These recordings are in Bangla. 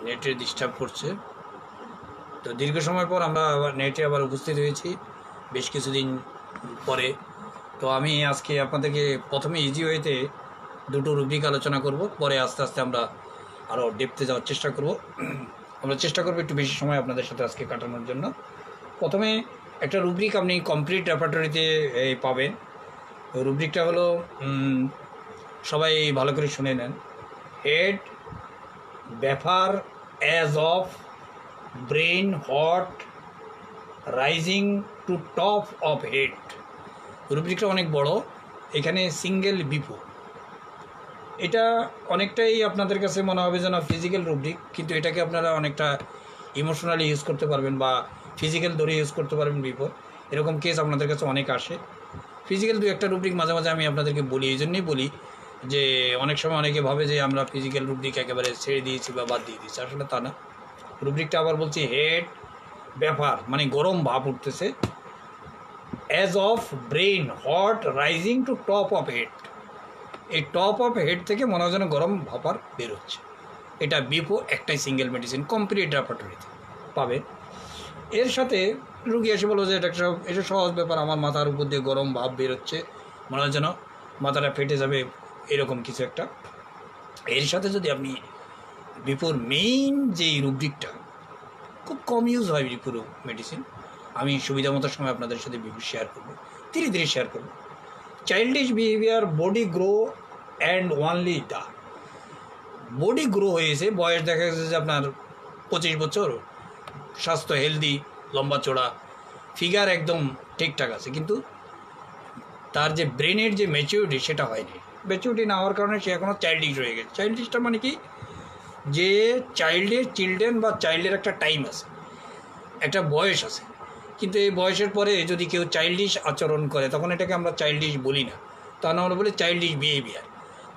নেটে ডিস্টার্ব করছে। তো দীর্ঘ সময় পর আমরা আবার নেটে আবার উপস্থিত হয়েছি বেশ কিছুদিন পরে। তো আমি আজকে আপনাদেরকে প্রথমে ইজি ওয়েতে দুটো রুব্রিক আলোচনা করব, পরে আস্তে আস্তে আমরা আরও ডেপথে যাওয়ার চেষ্টা করব। আমরা চেষ্টা করবো একটু বেশি সময় আপনাদের সাথে আজকে কাটানোর জন্য। প্রথমে একটা রুব্রিক আপনি কমপ্লিট রেপার্টরিতে পাবেন। রুব্রিকটা হলো, সবাই ভালো করে শুনে নেন। হেড, ব্যাপার, as of, brain, hot, rising to top of head. রুব্রিকটা অনেক বড়, এখানে সিঙ্গেল বিপো। এটা অনেকটাই আপনাদের কাছে মনে হবে যেন ফিজিক্যাল রুব্রিক, কিন্তু এটাকে আপনারা অনেকটা ইমোশনালি ইউজ করতে পারবেন বা ফিজিক্যাল ধরে ইউজ করতে পারবেন বিপো। এরকম কেস আপনাদের কাছে অনেক আসে। ফিজিক্যাল দু একটা রুব্রিক মাঝে মাঝে আমি আপনাদেরকে বলি, এই জন্যই বলি যে অনেক সময় অনেকে ভাবে যে আমরা ফিজিক্যাল রুব্রিক একেবারে ছেড়ে দিয়েছি বা বাদ দিয়ে দিয়েছি, আসলে তা না। রুব্রিকটা আবার বলছি, হেড, ব্যাপার মানে গরম ভাব উঠতেছে, as of, brain, hot, rising to top of head. এই টপ অফ হেড থেকে মনে হয় যেন গরম ভাপার বেরোচ্ছে। এটা বিপো, একটাই সিঙ্গেল মেডিসিন, কমপ্লিট রেপার্টরিতে পাবে। এর সাথে রুগী এসে বলো যে এটা সহজ ব্যাপার, আমার মাথার উপর দিয়ে গরম ভাব বেরোচ্ছে, মনে হয় যেন মাথাটা ফেটে যাবে, এরকম কিছু একটা। এর সাথে যদি আপনি বিপোর মেইন যেই রুব্রিকটা, খুব কম ইউজ হয় বিপোর মেডিসিন, আমি সুবিধা মতো সময় আপনাদের সাথে বিপো শেয়ার করবো, ধীরে ধীরে শেয়ার করবো। Childish behaviour, body grow and only the body grow হয়েছে, বয়স দেখা গেছে যে আপনার 25 বছর, স্বাস্থ্য হেলদি, লম্বা চড়া, ফিগার একদম ঠিকঠাক আছে, কিন্তু তার যে ব্রেনের যে ম্যাচিউরিটি সেটা হয়নি। ম্যাচিউরিটি না হওয়ার কারণে সে এখনও চাইল্ডিশ রয়ে গেছে। চাইল্ডিশটা মানে কি, যে চিলড্রেন বা চাইল্ডের একটা টাইম আছে, একটা বয়স আছে, কিন্তু এই বয়সের পরে যদি কেউ চাইল্ডিশ আচরণ করে তখন এটাকে আমরা চাইল্ডিশ বলি না, তা না আমরা বলি চাইল্ডিশ বিহেভিয়ার।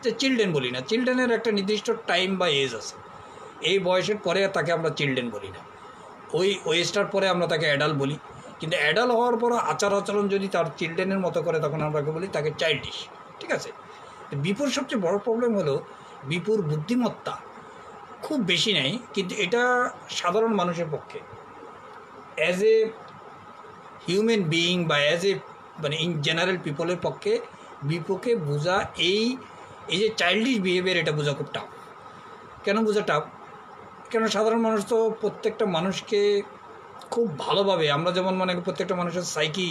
যে চিলড্রেন বলি না, চিলড্রেনের একটা নির্দিষ্ট টাইম বা এজ আছে, এই বয়সের পরে তাকে আমরা চিলড্রেন বলি না, ওই এজটার পরে আমরা তাকে অ্যাডাল্ট বলি। কিন্তু অ্যাডাল্ট হওয়ার পর আচরণ যদি তার চিলড্রেনের মতো করে তখন আমরা বলি তাকে চাইল্ডিশ, ঠিক আছে। বিপুর সবচেয়ে বড় প্রবলেম হলো বিপুর বুদ্ধিমত্তা খুব বেশি নেই, কিন্তু এটা সাধারণ মানুষের পক্ষে অ্যাজ এ হিউম্যান বিইং বা অ্যাজ এ মানে ইন জেনারেল পিপলের পক্ষে বিপোকে বোঝা, এই যে চাইল্ডিশ বিহেভিয়ার, এটা বোঝা খুব টাফ। কেন বোঝা টাফ? কেন সাধারণ মানুষ তো প্রত্যেকটা মানুষকে খুব ভালোভাবে, আমরা যেমন মানে প্রত্যেকটা মানুষের সাইকি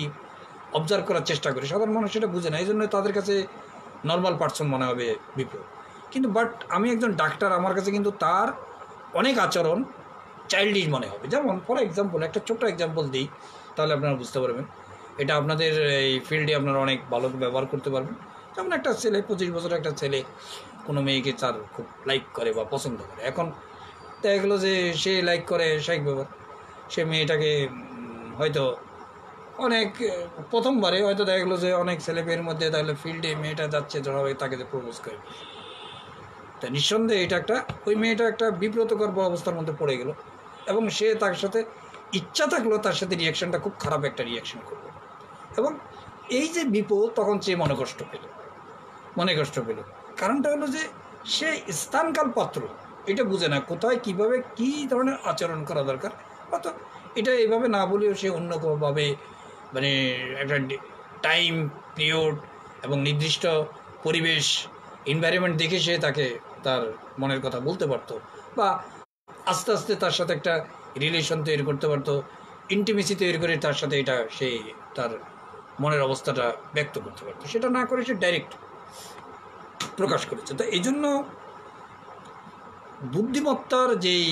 অবজার্ভ করার চেষ্টা করি, সাধারণ মানুষ সেটা বুঝে না, এই জন্য তাদের কাছে নর্মাল পার্সন মনে হবে বিপো। কিন্তু বাট আমি একজন ডাক্তার, আমার কাছে কিন্তু তার অনেক আচরণ চাইল্ডিশ মনে হবে। যেমন ফর এক্সাম্পল, একটা ছোট্ট এক্সাম্পল দিই, তাহলে আপনারা বুঝতে পারবেন, এটা আপনাদের এই ফিল্ডে আপনারা অনেক ভালো ব্যবহার করতে পারবেন। যেমন একটা ছেলে, 25 বছরের একটা ছেলে কোনো মেয়েকে তার খুব লাইক করে বা পছন্দ করে, এখন দেখা গেলো যে সে লাইক করে স্বাভাবিক ব্যাপার, সে মেয়েটাকে হয়তো অনেক প্রথমবারে হয়তো দেখা গেলো যে অনেক ছেলেমেয়ের মধ্যে তাহলে ফিল্ডে মেয়েটা যাচ্ছে ধরাভাবে তাকে যে প্রপোজ করে, তা নিঃসন্দেহে এটা একটা, ওই মেয়েটা একটা বিব্রতকর অবস্থার মধ্যে পড়ে গেল, এবং সে তার সাথে ইচ্ছা থাকলেও তার সাথে রিয়াকশানটা খুব খারাপ একটা রিয়াকশান করলো, এবং এই যে বিপদ তখন সে মনে কষ্ট পেল। কারণটা হলো যে সে স্থানকাল পাত্র এটা বুঝে না, কোথায় কিভাবে কী ধরনের আচরণ করা দরকার, অত এটা এইভাবে না বলেও সে অন্য কোনোভাবে মানে একটা টাইম পিরিয়ড এবং নির্দিষ্ট পরিবেশ এনভায়রনমেন্ট দেখে সে তাকে তার মনের কথা বলতে পারতো, বা আস্তে আস্তে তার সাথে একটা রিলেশন তৈরি করতে পারতো, ইন্টিমেসি তৈরি করে তার সাথে এটা সে তার মনের অবস্থাটা ব্যক্ত করতে পারতো। সেটা না করে সে ডাইরেক্ট প্রকাশ করেছে। তো এই জন্য বুদ্ধিমত্তার যেই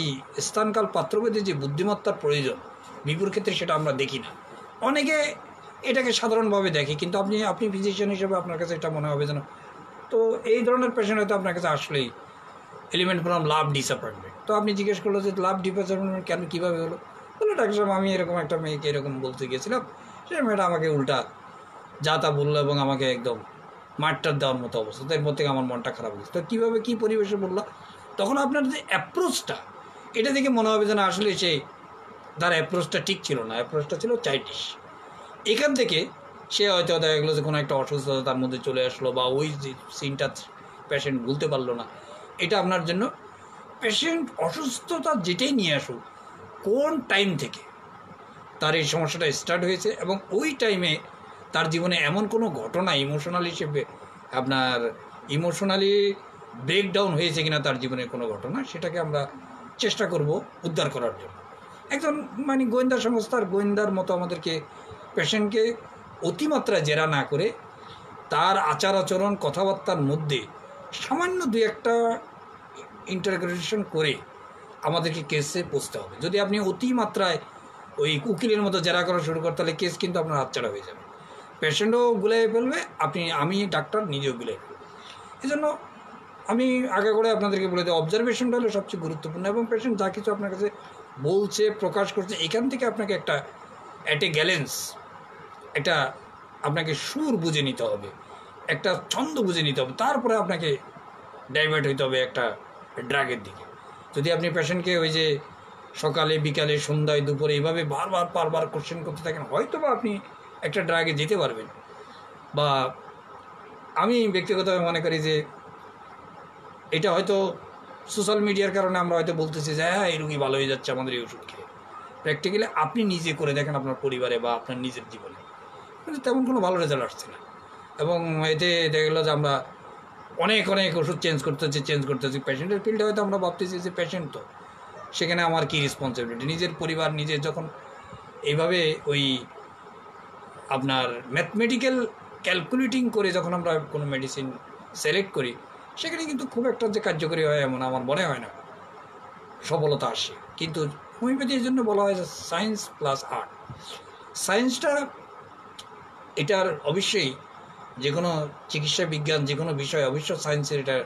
স্থানকাল পাত্রভেদে যে বুদ্ধিমত্তার প্রয়োজন বিপুর ক্ষেত্রে সেটা আমরা দেখি না। অনেকে এটাকে সাধারণভাবে দেখে, কিন্তু আপনি ফিজিশিয়ান হিসেবে আপনার কাছে এটা মনে হবে যেন, তো এই ধরনের পেশেন্ট হয়তো আপনার কাছে আসলেই এলিমেন্ট ফ্রম লাভ ডিসঅ্যাপয়েন্টমেন্ট। তো আপনি জিজ্ঞেস করলো যে লাভ ডিসঅ্যাপয়েন্টমেন্ট কেন, কীভাবে হলো? বললো ডাক্তার সাহেব আমি এরকম একটা মেয়েকে এরকম বলতে গিয়েছিলাম, সে মেয়েটা আমাকে উল্টা যা তা বললো এবং আমাকে একদম মারটার দেওয়ার মতো অবস্থা, তো এরপর থেকে আমার মনটা খারাপ হয়েছে। তো কীভাবে কী পরিবেশে বললো, তখন আপনার যে অ্যাপ্রোচটা এটা দেখে মনে হবে যেন আসলে সে তার অ্যাপ্রোচটা ঠিক ছিল না, অ্যাপ্রোচটা ছিল চাইল্ডিশ। এখান থেকে সে হয়তো দেখা গেলো যে কোনো একটা অসুস্থতা তার মধ্যে চলে আসলো, বা ওই যে সিনটা পেশেন্ট ভুলতে পারলো না, এটা আপনার জন্য পেশেন্ট অসুস্থতা যেটাই নিয়ে আসুক, কোন টাইম থেকে তার এই সমস্যাটা স্টার্ট হয়েছে এবং ওই টাইমে তার জীবনে এমন কোনো ঘটনা ইমোশনালি ব্রেকডাউন হয়েছে কিনা তার জীবনের কোনো ঘটনা, সেটাকে আমরা চেষ্টা করব উদ্ধার করার জন্য। একজন গোয়েন্দা সংস্থার গোয়েন্দার মতো আমাদেরকে পেশেন্টকে অতিমাত্রায় জেরা না করে তার আচার আচরণ কথাবার্তার মধ্যে সামান্য দু একটা ইন্টারগ্রেশন করে আমাদেরকে কেসে পৌঁছতে হবে। যদি আপনি অতিমাত্রায় ওই উকিলের মতো জেরা করা শুরু করেন, তাহলে কেস কিন্তু আপনার হাতছাড়া হয়ে যাবে, পেশেন্টও গুলাই ফেলবে, আমি ডাক্তার নিজেও গুলাই ফেলবে। এই জন্য আমি আগে করে আপনাদেরকে বলে দিই, অবজারভেশনটা হলো সবচেয়ে গুরুত্বপূর্ণ। এবং পেশেন্ট যা কিছু আপনার কাছে বলছে, প্রকাশ করছে, এখান থেকে আপনাকে একটা গ্যালেন্স, একটা আপনাকে সুর বুঝে নিতে হবে, একটা ছন্দ বুঝে নিতে হবে, তারপরে আপনাকে ডাইভার্ট হইতে হবে একটা ড্রাগের দিকে। যদি আপনি পেশেন্টকে ওই যে সকালে বিকালে সন্ধ্যায় দুপুরে এইভাবে বারবার কোশ্চেন করতে থাকেন, হয়তো বা আপনি একটা ড্রাগে যেতে পারবেন। বা আমি ব্যক্তিগতভাবে মনে করি যে এটা হয়তো সোশ্যাল মিডিয়ার কারণে আমরা হয়তো বলতেছি যে হ্যাঁ এই রুগী ভালো হয়ে যাচ্ছে আমাদের এই ওষুধ খেয়ে। প্র্যাকটিক্যালি আপনি নিজে করে দেখেন আপনার পরিবারে বা আপনার নিজের জীবনে, কিন্তু তেমন কোনো ভালো রেজাল্ট আসছে না। এবং এতে দেখা গেলো যে আমরা অনেক ওষুধ চেঞ্জ করতেছি। পেশেন্টের ফিল্ডে হয়তো আমরা ভাবতেছি যে পেশেন্ট তো, সেখানে আমার কী রেসপন্সিবিলিটি, নিজের পরিবার নিজের যখন এইভাবে ওই আপনার ম্যাথমেটিক্যাল ক্যালকুলেটিং করে যখন আমরা কোনো মেডিসিন সিলেক্ট করি, সেখানে কিন্তু খুব একটা যে কার্যকরী হয় এমন আমার মনে হয় না, সফলতা আসে। কিন্তু হোমিওপ্যাথি এই জন্য বলা হয় যে সায়েন্স প্লাস আর্ট। সায়েন্সটা এটার অবশ্যই যে কোনো চিকিৎসা বিজ্ঞান যে কোনো বিষয় অবশ্য সায়েন্সের এটা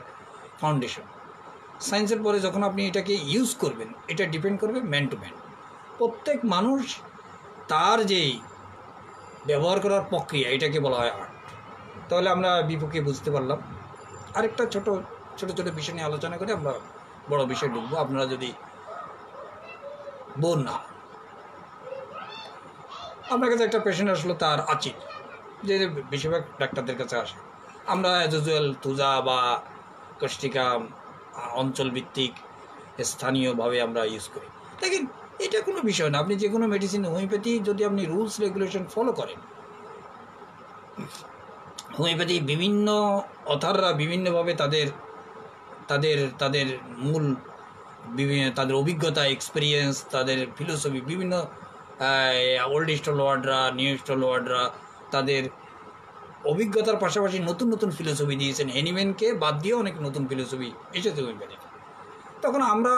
ফাউন্ডেশন। সায়েন্সের পরে যখন আপনি এটাকে ইউজ করবেন, এটা ডিপেন্ড করবে ম্যান টু ম্যান। প্রত্যেক মানুষ তার যেই ব্যবহার করার প্রক্রিয়া, এটাকে বলা হয় আর্ট। তাহলে আমরা বিপক্ষে বুঝতে পারলাম। আরেকটা ছোট বিষয় নিয়ে আলোচনা করে আমরা বড় বিষয় ঢুকবো, আপনারা যদি বোর না। আপনার কাছে একটা পেশেন্ট আসলো, তার আচির, যে বেশিরভাগ ডাক্তারদের কাছে আসে, আমরা অ্যাজ ইউজুয়াল তুজা বা কষ্টিকা অঞ্চলভিত্তিক স্থানীয়ভাবে আমরা ইউজ করি। দেখেন এটা কোনো বিষয় না। আপনি যে কোনো মেডিসিন, হোমিওপ্যাথি যদি আপনি রুলস রেগুলেশন ফলো করেন, হোমিওপ্যাথি বিভিন্ন অথাররা বিভিন্নভাবে তাদের মূল তাদের অভিজ্ঞতা, এক্সপিরিয়েন্স, তাদের ফিলোসফি, বিভিন্ন ওল্ড স্টলওয়ার্ডরা, নিউ স্টলওয়ার্ডরা তাদের অভিজ্ঞতার পাশাপাশি নতুন ফিলোসফি দিয়েছেন। হ্যানিম্যানকে বাদ দিয়ে অনেক নতুন ফিলোসফি এসেছে হোমিওপ্যাথি। তখন আমরা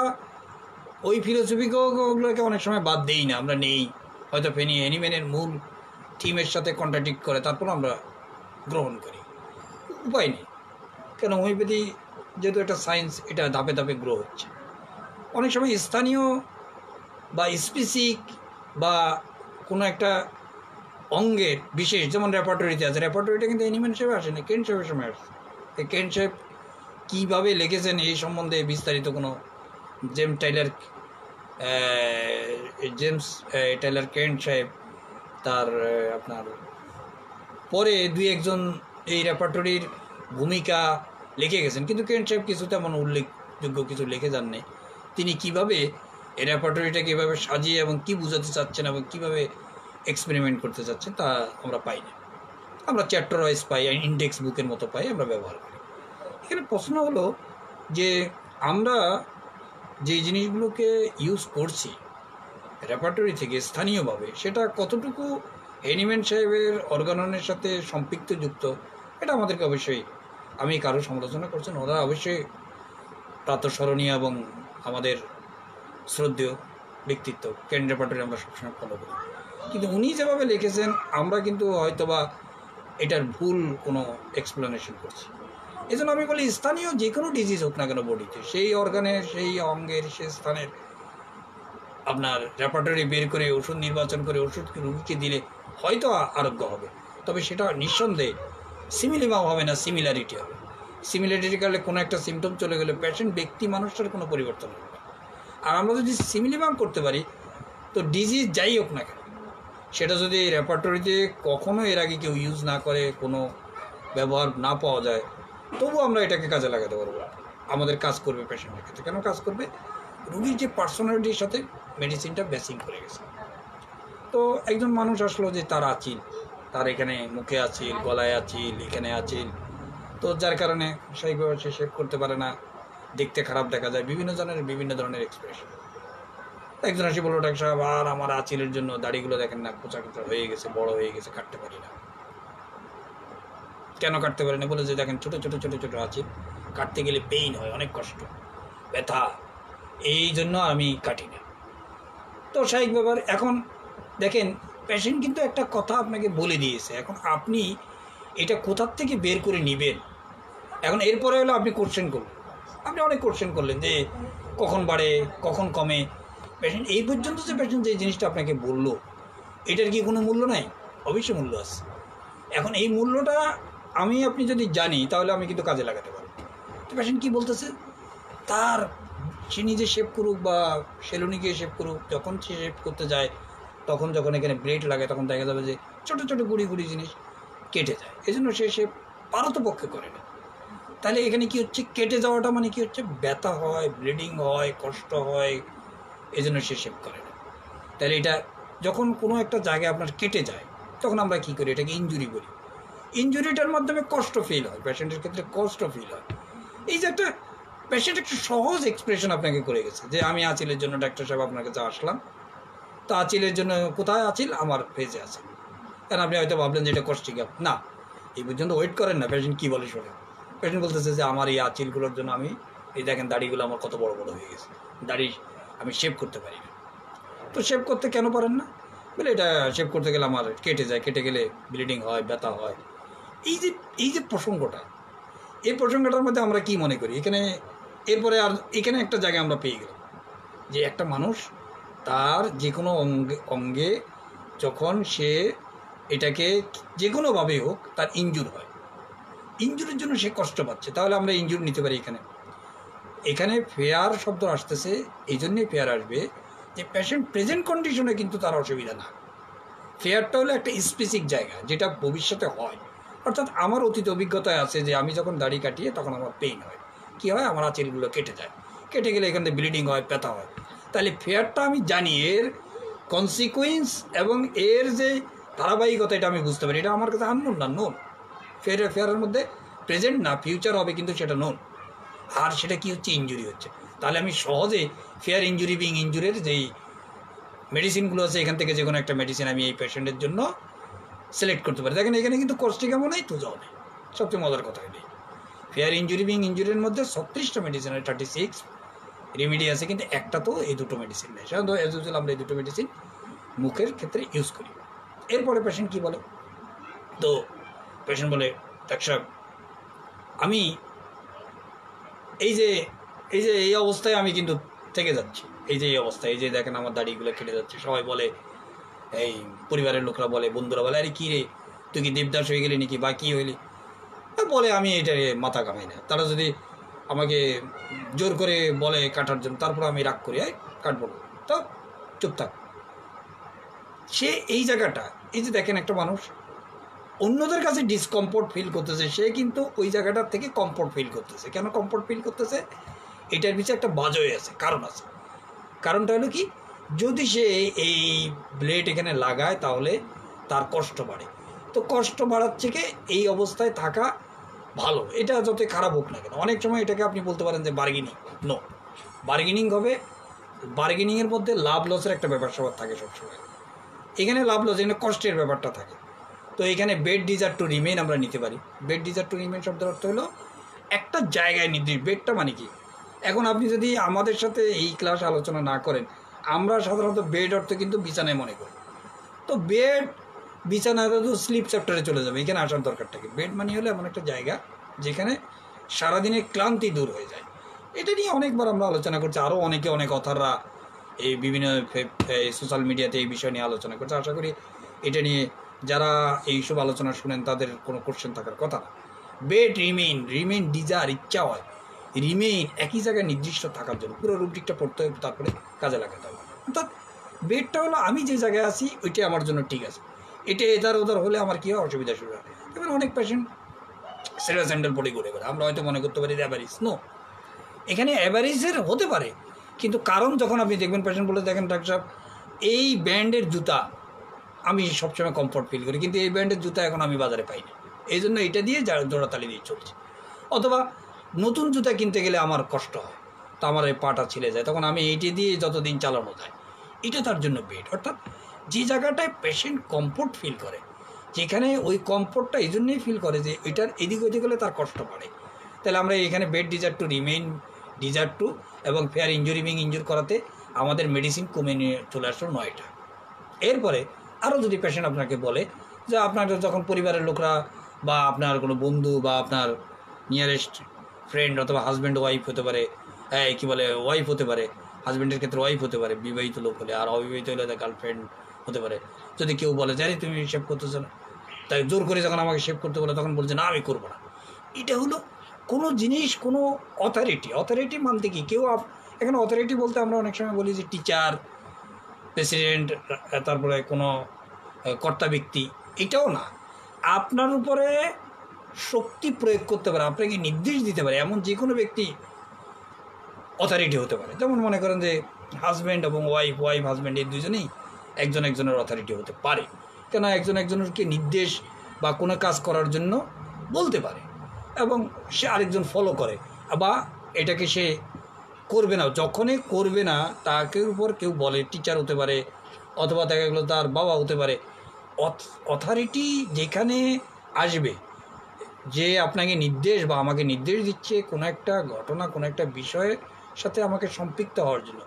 ওই ফিলোসফিগুলোকে অনেক সময় বাদ দিই না, আমরা নেই, হয়তো হ্যানিম্যানের মূল থিমের সাথে কন্ট্রাডিক্ট করে, তারপর আমরা গ্রহণ করি, উপায় নেই। কেন হোমিওপ্যাথি যেহেতু একটা সায়েন্স, এটা ধাপে ধাপে গ্রো হচ্ছে। অনেক সময় স্থানীয় বা স্পেসিফিক বা কোনো একটা অঙ্গের বিশেষ, যেমন রেপার্টরিতে আছে, রেপার্টরিটা কিন্তু অ্যানিম্যান হিসেবে আসেনি, কেন্ট সাহেবের সময় আসছে। এই কেন্ট সাহেব কীভাবে লিখেছেন এই সম্বন্ধে বিস্তারিত কোনো জেমস টাইলার কেন্ট সাহেব, তার আপনার পরে দুই একজন এই রেপার্টরির ভূমিকা লিখে গেছেন, কিন্তু কেন্ট সাহেব কিছু তেমন উল্লেখযোগ্য কিছু লিখে যাননি। তিনি কিভাবে এই রেপার্টরিটা কীভাবে সাজিয়ে এবং কী বোঝাতে চাচ্ছেন এবং কীভাবে এক্সপেরিমেন্ট করতে চাচ্ছেন তা আমরা পাই না। আমরা চ্যাপ্টার ওয়াইজ পাই, ইন্ডেক্স বুকের মতো পাই, আমরা ব্যবহার করি। এখানে প্রশ্ন হলো যে আমরা যে জিনিসগুলোকে ইউজ করছি রেপার্টরি থেকে স্থানীয়ভাবে, সেটা কতটুকু হ্যানিম্যান সাহেবের অর্গাননের সাথে যুক্ত, এটা আমাদেরকে অবশ্যই, আমি কারো সমালোচনা করছি না, ওরা অবশ্যই প্রাতঃস্মরণীয় এবং আমাদের শ্রদ্ধেয় ব্যক্তিত্ব। কেন্ট রেপার্টরি আমরা সবসময় ফলো করি, কিন্তু উনি যেভাবে লিখেছেন আমরা কিন্তু হয়তোবা এটার ভুল কোনো এক্সপ্লেনেশন করছি। এই জন্য আমি বলি স্থানীয় যে কোনো ডিজিজ হোক না কেন বডিতে, সেই অর্গানের, সেই অঙ্গের, সেই স্থানের আপনার রেপার্টরি বের করে ওষুধ নির্বাচন করে ওষুধ রুগীকে দিলে হয়তো আরোগ্য হবে, তবে সেটা নিঃসন্দেহে সিমিলিমাম হবে না, সিমিলারিটি হবে। সিমিলারিটি করলে কোনো একটা সিমটম চলে গেলে পেশেন্ট ব্যক্তি মানুষটার কোনো পরিবর্তন হবে না। আর আমরা যদি সিমিলিমাম করতে পারি, তো ডিজিজ যাই হোক না কেন, সেটা যদি রেপার্টরিতে কখনো এর আগে কেউ ইউজ না করে, কোনো ব্যবহার না পাওয়া যায়, তবু আমরা এটাকে কাজে লাগাতে পারবো। আমাদের কাজ করবে পেশেন্টের ক্ষেত্রে। কেন কাজ করবে? রুগীর যে পার্সোনালিটির সাথে মেডিসিনটা বেসিং করে গেছে। তো একজন মানুষ আসলো যে তার আচিল, তার এখানে মুখে আচিল, গলায় আচিল, এখানে আচিল, তো যার কারণে সেইভাবে সে শেভ করতে পারে না, দেখতে খারাপ দেখা যায়, বিভিন্ন ধরনের এক্সপ্রেশন। একজন আসি বললো, ডাক্তার সাহেব আর আমার আচিলের জন্য দাড়িগুলো দেখেন না কোচা কোচা হয়ে গেছে, বড় হয়ে গেছে, কাটতে পারি না। কেন কাটতে পারি না? বলে যে দেখেন ছোটো ছোটো ছোটো ছোটো আচিল, কাটতে গেলে পেইন হয়, অনেক কষ্ট, ব্যথা, এই জন্য আমি কাটি না। তো স্বাভাবিক ব্যাপার। এখন দেখেন পেশেন্ট কিন্তু একটা কথা আপনাকে বলে দিয়েছে, এখন আপনি এটা কোথার থেকে বের করে নেবেন। এখন এরপরে হলো আপনি কোশ্চেন করলেন, আপনি অনেক কোশ্চেন করলেন যে কখন বাড়ে, কখন কমে। পেশেন্ট এই পর্যন্ত যে পেশেন্ট যে জিনিসটা আপনাকে বললো, এটার কি কোনো মূল্য নাই? অবশ্যই মূল্য আছে। এখন এই মূল্যটা আপনি যদি জানি, তাহলে আমি কিন্তু কাজে লাগাতে পারবো। তো পেশেন্ট কী বলতেছে, তার সে নিজে শেভ করুক বা সেলুনি শেভ করুক, যখন সে শেভ করতে যায় তখন যখন এখানে ব্লেড লাগে তখন দেখা যাবে যে ছোটো ছোটো গুড়ি গুড়ি জিনিস কেটে যায়, এই জন্য সে পারতপক্ষে করে না। তাহলে এখানে কি হচ্ছে, কেটে যাওয়াটা মানে কি হচ্ছে, ব্যথা হয়, ব্লিডিং হয়, কষ্ট হয়, এই জন্য সে শেভ করে না। তাহলে এটা যখন কোনো একটা জায়গায় আপনার কেটে যায় তখন আমরা কী করি, এটাকে ইনজুরি বলি। ইনজুরিটার মাধ্যমে কষ্ট ফিল হয়, পেশেন্টের ক্ষেত্রে কষ্ট ফিল হয়। এই যে একটা পেশেন্ট একটা সহজ এক্সপ্রেশন আপনাকে করে গেছে যে আমি আচিলের জন্য ডাক্তার সাহেব আপনার কাছে আসলাম, তো আচিলের জন্য কোথায় আচিল, আমার ফেজে আছে। কারণ আপনি হয়তো ভাবলেন যে এটা কষ্টিকাপ না, এই পর্যন্ত ওয়েট করেন না, পেশেন্ট কী বলে শোনেন। পেশেন্ট বলতেছে যে আমার এই আচিলগুলোর জন্য আমি, এই দেখেন দাড়িগুলো আমার কত বড় বড় হয়ে গেছে, দাড়ি আমি শেভ করতে পারি না। তো শেভ করতে কেন পারেন না? বলে এটা শেভ করতে গেলে আমার কেটে যায়, কেটে গেলে ব্লিডিং হয়, ব্যথা হয়। এই যে প্রসঙ্গটা, এই প্রসঙ্গটার মধ্যে আমরা কি মনে করি, এরপরে আর এখানে একটা জায়গায় আমরা পেয়ে গেলাম যে একটা মানুষ তার যে কোনো অঙ্গে যখন সে এটাকে যে কোনোভাবে হোক তার ইনজুর হয়, ইনজুরির জন্য সে কষ্ট পাচ্ছে, তাহলে আমরা ইনজুরি নিতে পারি। এখানে ফেয়ার শব্দ আসতেছে, এই জন্যই ফেয়ার আসবে যে পেশেন্ট প্রেজেন্ট কন্ডিশনে কিন্তু তার অসুবিধা না। ফেয়ারটা হলো একটা স্পেসিফিক জায়গা যেটা ভবিষ্যতে হয়, অর্থাৎ আমার অতীত অভিজ্ঞতায় আছে যে আমি যখন দাড়ি কাটিয়ে তখন আমার পেইন হয়, কী হয়, আমার আঁচিলগুলো কেটে যায়, কেটে গেলে এখান থেকে ব্লিডিং হয়, ব্যথা হয়। তাহলে ফেয়ারটা আমি জানি, এর কনসিকুয়েন্স এবং এর যে ধারাবাহিকতা এটা আমি বুঝতে পারি, এটা আমার কাছে আননোন না, নোন। ফেয়ারের মধ্যে প্রেজেন্ট না ফিউচার হবে, কিন্তু সেটা নোন। আর সেটা কি হচ্ছে, ইনজুরি হচ্ছে। তাহলে আমি সহজে ফেয়ার ইনজুরি বিং ইনজুরির যেই মেডিসিনগুলো আছে এখান থেকে যে কোনো একটা মেডিসিন আমি এই পেশেন্টের জন্য সিলেক্ট করতে পারি। দেখেন এখানে কিন্তু কস্টিকামও নেই, তুজাও নেই। সবচেয়ে মজার কথা এটাই, ফেয়ার ইনজুরি বিং ইনজুরির মধ্যে 36টা মেডিসিন, 36 রেমেডি আছে, কিন্তু একটা তো এই দুটো মেডিসিন নেই। সাধারণত এজ ইউজুয়াল আমরা এই দুটো মেডিসিন মুখের ক্ষেত্রে ইউজ করি। এরপরে পেশেন্ট কী বলে, তো পেশেন্ট বলে ডাক্তার আমি এই অবস্থায় আমি কিন্তু থেকে যাচ্ছি, এই অবস্থায়, এই যে দেখেন আমার দাড়িগুলো কেটে যাচ্ছে। সবাই বলে, এই পরিবারের লোকরা বলে, বন্ধুরা বলে, আরে কী রে তুই কি দেবদাস হয়ে গেলি নাকি বা কী হইলি, বলে আমি এটা মাথা কামাই না। তারা যদি আমাকে জোর করে বলে কাটার জন্য, তারপর আমি রাগ করি, কাটবো না, তো চুপ থাক। সে এই জায়গাটা, এই যে দেখেন একটা মানুষ অন্যদের কাছে ডিসকমফোর্ট ফিল করতেছে, সে কিন্তু ওই জায়গাটার থেকে কমফোর্ট ফিল করতেছে। কেন কমফোর্ট ফিল করতেছে? এটার পিছনে একটা বাজয় আছে, কারণ আছে। কারণটা হলো কি, যদি সে এই ব্লেড এখানে লাগায় তাহলে তার কষ্ট বাড়ে। তো কষ্ট বাড়ার থেকে এই অবস্থায় থাকা ভালো, এটা যতই খারাপ হোক না কেন। অনেক সময় এটাকে আপনি বলতে পারেন যে বার্গেনিং, নো, বার্গেনিং হবে, বার্গেনিংয়ের মধ্যে লাভ লসের একটা ব্যাপার স্যাপার থাকে সবসময়। এখানে লাভ লস, এখানে কষ্টের ব্যাপারটা থাকে। তো এখানে বেড ডিজার টু রিমেইন আমরা নিতে পারি। বেড ডিজার টু রিমেইন শব্দের অর্থ হলো একটা জায়গায় নির্দিষ্ট। বেডটা মানে কি, এখন আপনি যদি আমাদের সাথে এই ক্লাস আলোচনা না করেন, আমরা সাধারণত বেড অর্থ কিন্তু বিছানায় মনে করি। তো বেড বিছানায় তো স্লিপ চ্যাপ্টারে চলে যাবে, এখানে আসার দরকারটা কি? বেড মানে হলো এমন একটা জায়গা যেখানে সারাদিনের ক্লান্তি দূর হয়ে যায়। এটা নিয়ে অনেকবার আমরা আলোচনা করছি, আরও অনেক অথাররা এই বিভিন্ন সোশ্যাল মিডিয়াতে এই বিষয় নিয়ে আলোচনা করছে। আশা করি এটা নিয়ে যারা এইসব আলোচনা শুনেন তাদের কোনো কোশ্চেন থাকার কথা না। বেড রিমেইন ডিজার, ইচ্ছা হয় রিমেইন, একই জায়গায় নির্দিষ্ট থাকার জন্য পুরো রুটিকটা পড়তে হবে, তারপরে কাজে লাগাতে হবে। অর্থাৎ বেডটা হলো আমি যে জায়গায় আছি ওইটাই আমার জন্য ঠিক আছে, এটা এধার ওধার হলে আমার কী হয়, অসুবিধা শুরু হয়। এবার অনেক পেশেন্ট সেরা স্যান্ডেল পরে ঘুরে বেড়ায়, আমরা হয়তো মনে করতে পারি ডায়াবেটিস, নো, এখানে অ্যাভারেজের হতে পারে, কিন্তু কারণ যখন আপনি দেখবেন পেশেন্ট বলে দেখেন ডাক্তার সাহেব এই ব্র্যান্ডের জুতা আমি সবসময় কমফর্ট ফিল করি, কিন্তু এই ব্র্যান্ডের জুতা এখন আমি বাজারে পাই না, এই জন্য এটা দিয়ে জোড়াতালি দিয়ে চলছে। অথবা নতুন জুতা কিনতে গেলে আমার কষ্ট হয়, তো আমার এই পাটা ছিঁড়ে যায়, তখন আমি এইটি দিয়ে যতদিন চালানো যায় এটা তার জন্য বেড। অর্থাৎ যে জায়গাটায় পেশেন্ট কমফোর্ট ফিল করে, যেখানে ওই কমফোর্টটা এই জন্যই ফিল করে যে এটার এদিক ওদিক হলে তার কষ্ট বাড়ে, তাহলে আমরা এখানে bed desire to remain desire to এবং ফেয়ার ইঞ্জুরি বিং ইঞ্জুর করাতে আমাদের মেডিসিন কমে নিয়ে চলে আসলো 9টা। এরপরে আরও যদি পেশেন্ট আপনাকে বলে যে আপনার যখন পরিবারের লোকরা বা আপনার কোনো বন্ধু বা আপনার নিয়ারেস্ট ফ্রেন্ড অথবা হাজব্যান্ড ওয়াইফ হতে পারে, কী বলে ওয়াইফ হতে পারে, হাজব্যান্ডের ক্ষেত্রে ওয়াইফ হতে পারে, বিবাহিত লোক হলে, আর অবিবাহিত হলে তার গার্লফ্রেন্ড হতে পারে, যদি কেউ বলে যে তুমি শেভ করতেছো না, তাই জোর করে যখন আমাকে শেভ করতে বলে তখন বলছে না আমি করবো না। এটা হলো কোনো জিনিস, কোনো অথরিটি মানতে কি কেউ এখানে অথরিটি বলতে আমরা অনেক সময় বলি যে টিচার, প্রেসিডেন্ট, তারপরে কোনো কর্তা ব্যক্তি, এটাও না। আপনার উপরে শক্তি প্রয়োগ করতে পারে, আপনাকে নির্দেশ দিতে পারে এমন যে কোনো ব্যক্তি অথরিটি হতে পারে। যেমন মনে করেন যে হাজব্যান্ড এবং ওয়াইফ হাজব্যান্ড এই দুজনেই একজন একজনের অথরিটি হতে পারে, কেন একজন একজনকে নির্দেশ বা কোনো কাজ করার জন্য বলতে পারে এবং সে আরেকজন ফলো করে, বা এটাকে সে করবে না, যখনই করবে না তাকে উপর কেউ বলে, টিচার হতে পারে অথবা দেখা গেলো তার বাবা হতে পারে। অথরিটি যেখানে আসবে, যে আপনাকে নির্দেশ বা আমাকে নির্দেশ দিচ্ছে কোনো একটা ঘটনা, কোনো একটা বিষয়ের সাথে আমাকে সম্পৃক্ত হওয়ার জন্য,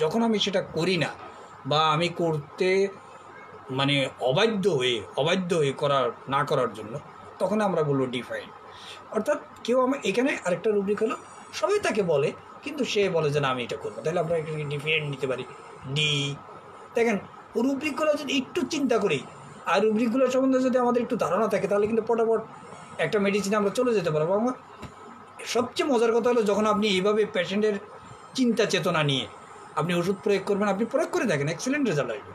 যখন আমি সেটা করি না বা আমি করতে মানে অবাধ্য হয়ে না করার জন্য, তখন আমরা বলবো ডিফাইন। অর্থাৎ কেউ এখানে আরেকটা রুব্রিক হলো সবাই তাকে বলে কিন্তু সে বলে যে না আমি এটা করবো, তাহলে আমরা এখানে ডিফারেন্ট নিতে পারি ডি। দেখেন রুব্রিকগুলো যদি একটু চিন্তা করি আর রুব্রিকগুলো সম্বন্ধে যদি আমাদের একটু ধারণা থাকে, তাহলে কিন্তু পটাপট একটা মেডিসিনে আমরা চলে যেতে পারবো। আমার সবচেয়ে মজার কথা হলো যখন আপনি এইভাবে পেশেন্টের চিন্তা চেতনা নিয়ে আপনি ওষুধ প্রয়োগ করবেন, আপনি প্রয়োগ করে দেখেন এক্সেলেন্ট রেজাল্ট আসবে।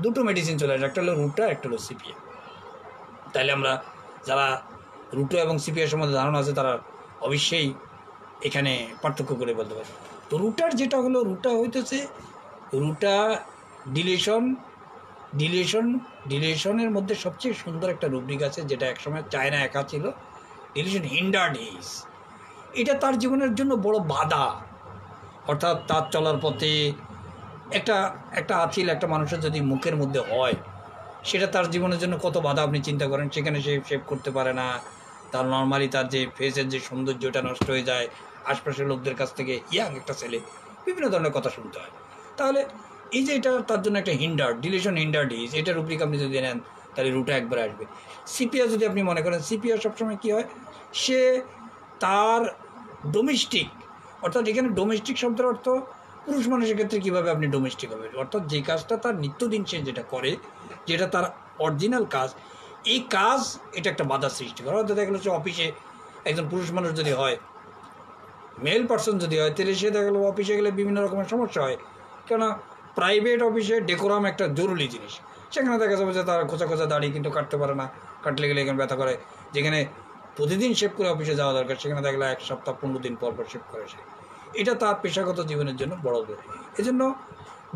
দুটো মেডিসিন চলে আসবে, একটা হলো রুটা, একটা হলো সিপিএ। তাহলে আমরা যারা রুটো এবং সিপিএর সম্বন্ধে ধারণা আছে তারা অবশ্যই এখানে পার্থক্য করে বলতে পারে। তো রুটার যেটা হলো, রুটা হইতেছে রুটা ডিলেশনের মধ্যে সবচেয়ে সুন্দর একটা রুব্রিক আছে, যেটা একসময় চায়না একা ছিল, ডিলেশন হিন্ডার্ড হিজ। এটা তার জীবনের জন্য বড় বাধা। অর্থাৎ তার চলার পথে একটা আঁচিল একটা মানুষের যদি মুখের মধ্যে হয়, সেটা তার জীবনের জন্য কত বাধা আপনি চিন্তা করেন। সেখানে সে শেভ করতে পারে না, তার নর্মালি তার যে ফেসের যে সৌন্দর্যটা নষ্ট হয়ে যায়, আশপাশের লোকদের কাছ থেকে ইয়াং একটা ছেলে বিভিন্ন ধরনের কথা শুনতে হয়। তাহলে এই যে এটা তার জন্য একটা ডিলেশন হিন্ডার্ড হিজ, এটা রুব্রিক আপনি যদি নেন তাহলে রুটা একবার আসবে। সিপিআর যদি আপনি মনে করেন, সিপিআর সবসময় কী হয়, সে তার ডোমেস্টিক, অর্থাৎ এখানে ডোমেস্টিক শব্দের অর্থ পুরুষ মানুষের ক্ষেত্রে কীভাবে আপনি ডোমেস্টিক হবে, অর্থাৎ যে কাজটা তার নিত্যদিন সে যেটা করে, যেটা তার অরিজিনাল কাজ, এই কাজ এটা একটা বাধা সৃষ্টি করে। অর্থাৎ দেখা গেলো যে অফিসে একজন পুরুষ মানুষ যদি হয়, মেল পার্সন যদি হয়, তাহলে সে দেখা গেলো অফিসে গেলে বিভিন্ন রকমের সমস্যা হয়। কেননা প্রাইভেট অফিসে ডেকোরাম একটা জরুরি জিনিস, সেখানে দেখা যাবে যে তার খোঁচা দাড়ি কিন্তু কাটতে পারে না, কাটলে গেলে এখানে ব্যথা করে। যেখানে প্রতিদিন শেভ করে অফিসে যাওয়া দরকার, সেখানে দেখা গেলো 1 সপ্তাহ 15 দিন পর শেভ করে সে। এটা তার পেশাগত জীবনের জন্য বড় জরুরি। এজন্য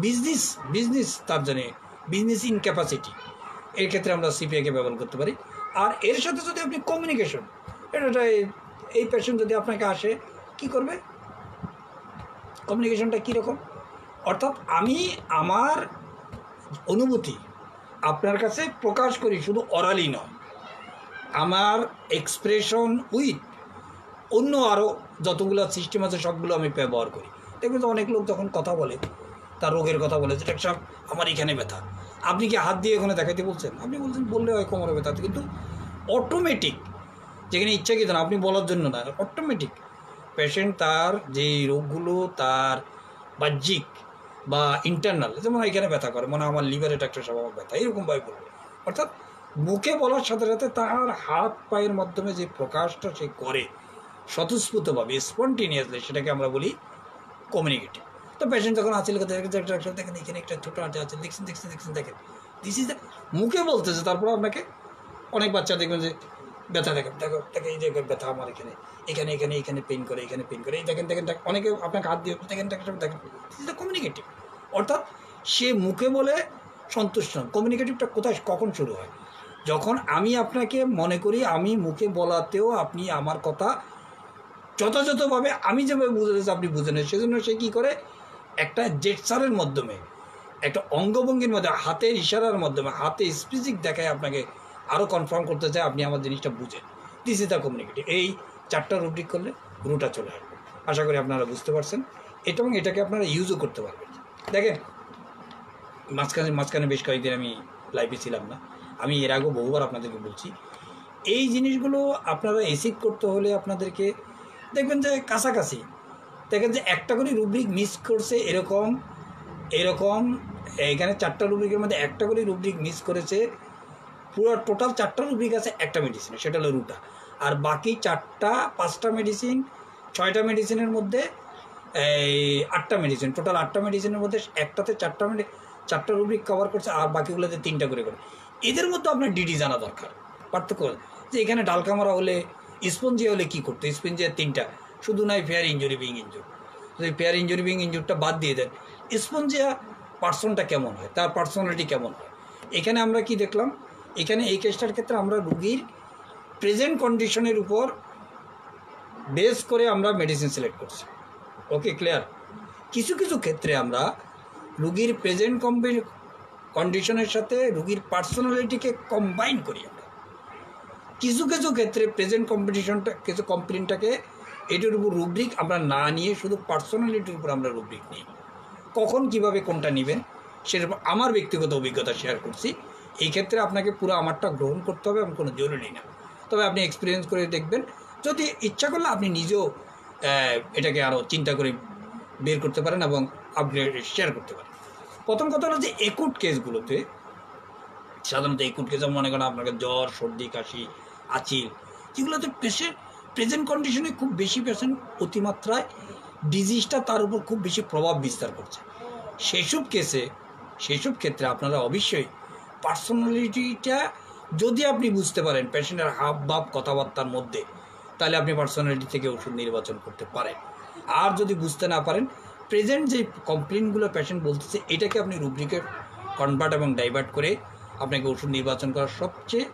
বিজনেস তার জন্য বিজনেস ইনক্যাপাসিটি, এর ক্ষেত্রে আমরা সিপিআইকে ব্যবহার করতে পারি। আর এর সাথে যদি আপনি কমিউনিকেশন, এটা এই পেশেন্ট যদি আপনাকে আসে কি করবে, কমিউনিকেশনটা কীরকম, অর্থাৎ আমি আমার অনুভূতি আপনার কাছে প্রকাশ করি, শুধু অরালি নয়, আমার এক্সপ্রেশন উইথ অন্য আরও যতগুলো সিস্টেম আছে সবগুলো আমি ব্যবহার করি। দেখবেন তো অনেক লোক যখন কথা বলে, তার রোগের কথা বলে, যেটা সব আমার এখানে ব্যথা, আপনি কি হাত দিয়ে এখানে দেখাইতে বলছেন, আপনি বলছেন বললে হয় কোমরে ব্যথা, কিন্তু অটোমেটিক, যেখানে ইচ্ছাকৃত না, আপনি বলার জন্য না, অটোমেটিক পেশেন্ট তার যেই রোগগুলো তার বাহ্যিক বা ইন্টারনাল, যেমন এখানে ব্যথা করে, মানে আমার লিভারের একটা স্বভাব ব্যথা, এরকমভাবে বলবে। অর্থাৎ মুখে বলার সাথে সাথে তার হাত পায়ের মাধ্যমে যে প্রকাশটা সে করে স্বতঃস্ফূর্তভাবে, স্পন্টেনিয়াসলি, সেটাকে আমরা বলি কমিউনিকেটিভ। তো পেশেন্ট যখন আছে দেখেন এখানে একটা ছোটো আটে আছে, দেখছেন দেখেন, দিস ইজ দ্য, মুখে বলতেছে, তারপরে আপনাকে অনেক বাচ্চা দেখবেন যে ব্যথা দেখেন, দেখো দেখেন এই জায়গায় ব্যথা আমার এখানে, এখানে এখানে এখানে পেন করে, এখানে পেন করে, এই দেখেন দেখেন অনেকে আপনাকে হাত দিয়ে দেখেন দেখেন দেখেন, কমিউনিকেটিভ। অর্থাৎ সে মুখে বলে সন্তুষ্ট নন। কমিউনিকেটিভটা কোথায় কখন শুরু হয়? যখন আমি আপনাকে মনে করি আমি মুখে বলাতেও আপনি আমার কথা যথাযথভাবে আমি যেভাবে বুঝেছি আপনি বুঝে নেন, সেজন্য সে কী করে, একটা জেটসারের মাধ্যমে, একটা অঙ্গভঙ্গির মধ্যে, হাতের ইশারার মাধ্যমে, হাতে স্পেসিফিক দেখায় আপনাকে আরও কনফার্ম করতে চায় আপনি আমার জিনিসটা বুঝেন। This is the communicative. এই 4টা রুব্রিক করলে রুটা চলে আসবে। আশা করি আপনারা বুঝতে পারছেন এটা, এবং এটাকে আপনারা ইউজও করতে পারবেন। দেখেন মাঝখানে বেশ কয়েকদিন আমি লাইভে ছিলাম না, আমি এর আগেও বহুবার আপনাদেরকে বলছি, এই জিনিসগুলো আপনারা অ্যাচিভ করতে হলে আপনাদেরকে দেখবেন যে কাছাকাছি দেখেন যে একটা করে রুব্রিক মিস করছে, এরকম এখানে 4টা রুব্রিকের মধ্যে একটা করে রুব্রিক মিস করেছে। পুরো টোটাল 4টা রুব্রিক আছে একটা মেডিসিনে, সেটা হলো রুটা। আর বাকি 5টা মেডিসিন, 6টা মেডিসিনের মধ্যে এই 8টা মেডিসিন, টোটাল 8টা মেডিসিনের মধ্যে একটাতে 4টা রুব্রিক কভার করছে, আর বাকিগুলোতে 3টা করে করে। এদের মধ্যে আপনার ডিডি জানা দরকার। পার্থক্য যে এখানে ডালকামারা হলে, স্পঞ্জিয়া হলে কী করতো, স্পঞ্জিয়া 3টা শুধু নয়, ফেয়ার ইঞ্জুরি বিং ইঞ্জুর, যদি ফেয়ার ইঞ্জুরি বিং ইঞ্জুরটা বাদ দিয়ে দেন, স্পঞ্জিয়া পার্সনটা কেমন হয়, তার পার্সোনালিটি কেমন হয়। এখানে আমরা কি দেখলাম, এখানে এই কেসটার ক্ষেত্রে আমরা রুগীর প্রেজেন্ট কন্ডিশনের উপর বেস করে আমরা মেডিসিন সিলেক্ট করছি। ওকে, ক্লিয়ার? কিছু কিছু ক্ষেত্রে আমরা রুগীর প্রেজেন্ট কন্ডিশনের সাথে রুগীর পার্সোনালিটিকে কম্বাইন করি। আমরা কিছু কিছু ক্ষেত্রে প্রেজেন্ট কমপ্লেনটাকে এটির উপর রুব্রিক আমরা না নিয়ে শুধু পার্সোনালিটির উপর আমরা রুব্রিক নিই। কখন কিভাবে কোনটা নেবেন সেটা আমার ব্যক্তিগত অভিজ্ঞতা শেয়ার করছি। এই ক্ষেত্রে আপনাকে পুরো আমারটা গ্রহণ করতে হবে, এবং কোনো জরুরি না। তবে আপনি এক্সপিরিয়েন্স করে দেখবেন, যদি ইচ্ছা করলে আপনি নিজেও এটাকে আরও চিন্তা করে বের করতে পারেন এবং আপনি শেয়ার করতে পারেন। প্রথম কথা হলো যে একুট কেসগুলোতে, সাধারণত একুট কেস মনে করেন আপনাকে জ্বর, সর্দি, কাশি, আচিল, যেগুলোতে প্রেজেন্ট কন্ডিশনে খুব বেশি পেশেন্ট অতিমাত্রায় ডিজিজটা তার উপর খুব বেশি প্রভাব বিস্তার করছে, সেসব ক্ষেত্রে আপনারা অবশ্যই পার্সোনালিটিটা যদি আপনি বুঝতে পারেন পেশেন্টের হাব ভাব কথাবার্তার মধ্যে, তাহলে আপনি পার্সোনালিটি থেকে ওষুধ নির্বাচন করতে পারেন। আর যদি বুঝতে না পারেন, প্রেজেন্ট যে কমপ্লেনগুলো পেশেন্ট বলতেছে এটাকে আপনি রুব্রিকে কনভার্ট এবং ডাইভার্ট করে আপনাকে ওষুধ নির্বাচন করা সবচেয়ে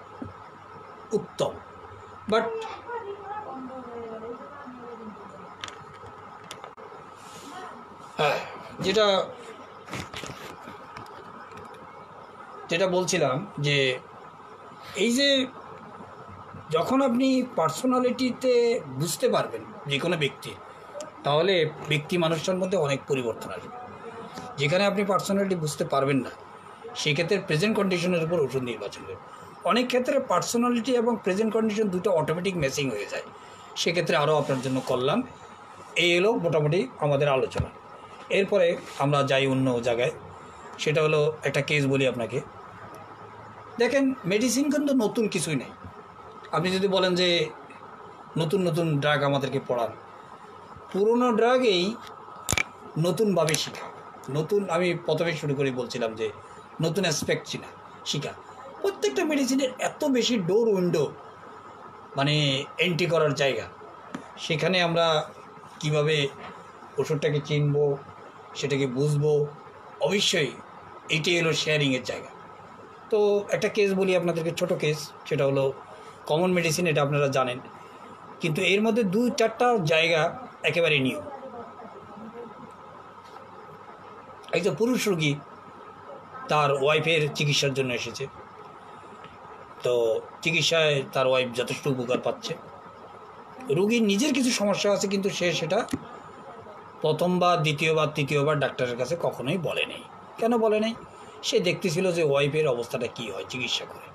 উত্তম। বাট হ্যাঁ, যেটা বলছিলাম যে এই যে যখন আপনি পার্সোনালিটিতে বুঝতে পারবেন যে কোনো ব্যক্তির, তাহলে ব্যক্তি মানুষটার মধ্যে অনেক পরিবর্তন আসবে। যেখানে আপনি পার্সোনালিটি বুঝতে পারবেন না, সেক্ষেত্রে প্রেজেন্ট কন্ডিশনের উপর ওষুধ নির্বাচন করবেন। অনেক ক্ষেত্রে পার্সোনালিটি এবং প্রেজেন্ট কন্ডিশন দুটো অটোমেটিক ম্যাচিং হয়ে যায়, সেক্ষেত্রে আরও আপনার জন্য কল্যাণ। এই এলো মোটামুটি আমাদের আলোচনা। এরপরে আমরা যাই অন্য জায়গায়, সেটা হলো একটা কেস বলি আপনাকে। দেখেন মেডিসিন কিন্তু নতুন কিছুই নেই। আপনি যদি বলেন যে নতুন নতুন ড্রাগ আমাদেরকে পড়ান, পুরনো ড্রাগেই নতুনভাবে শেখা, নতুন, আমি প্রথমে শুরু করে বলছিলাম যে নতুন অ্যাসপেক্ট শেখা। প্রত্যেকটা মেডিসিনের এত বেশি ডোর উইন্ডো, মানে এন্ট্রি করার জায়গা, সেখানে আমরা কিভাবে ওষুধটাকে চিনব, সেটাকে বুঝবো, অবশ্যই এইটাই হলো শেয়ারিংয়ের জায়গা। তো একটা কেস বলি আপনাদেরকে, ছোট কেস, সেটা হলো কমন মেডিসিন, এটা আপনারা জানেন, কিন্তু এর মধ্যে 2-4টা জায়গা একেবারে নিউ। একজন পুরুষ রোগী তার ওয়াইফের চিকিৎসার জন্য এসেছে, তো চিকিৎসায় তার ওয়াইফ যথেষ্ট উপকার পাচ্ছে। রোগীর নিজের কিছু সমস্যা আছে, কিন্তু সে সেটা প্রথমবার, দ্বিতীয়বার, তৃতীয়বার ডাক্তারের কাছে কখনোই বলে নেই। কেন বলে নেই? সে দেখতেছিল যে ওয়াইফের অবস্থাটা কী হয় চিকিৎসা করে।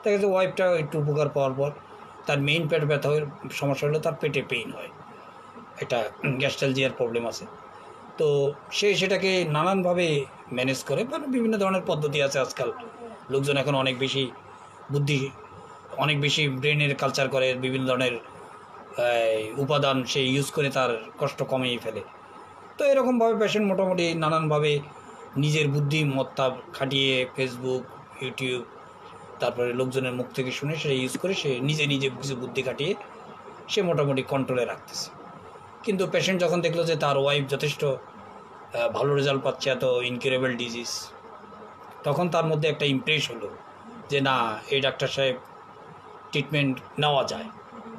দেখা যাচ্ছে ওয়াইফটা একটু উপকার পাওয়ার পর তার মেইন পেট ব্যথা সমস্যা হলো তার পেটে পেইন হয়, একটা গ্যাস্ট্রালজিয়ার প্রবলেম আছে। তো সে সেটাকে নানানভাবে ম্যানেজ করে, মানে বিভিন্ন ধরনের পদ্ধতি আছে আজকাল। লোকজন এখন অনেক বেশি অনেক বেশি ব্রেনের কালচার করে, বিভিন্ন ধরনের উপাদান সে ইউজ করে তার কষ্ট কমিয়ে ফেলে। তো এরকমভাবে পেশেন্ট মোটামুটি নানানভাবে নিজের বুদ্ধিমত্তা খাটিয়ে ফেসবুক, ইউটিউব, তারপরে লোকজনের মুখ থেকে শুনে সেটা ইউজ করে সে নিজে নিজে কিছু বুদ্ধি কাটিয়ে সে মোটামুটি কন্ট্রোলে রাখতেছে। কিন্তু পেশেন্ট যখন দেখলো যে তার ওয়াইফ যথেষ্ট ভালো রেজাল্ট পাচ্ছে, এত ইনকিউরেবল ডিজিজ, তখন তার মধ্যে একটা ইমপ্রেস হলো যে না, এই ডাক্তার সাহেব ট্রিটমেন্ট নেওয়া যায়।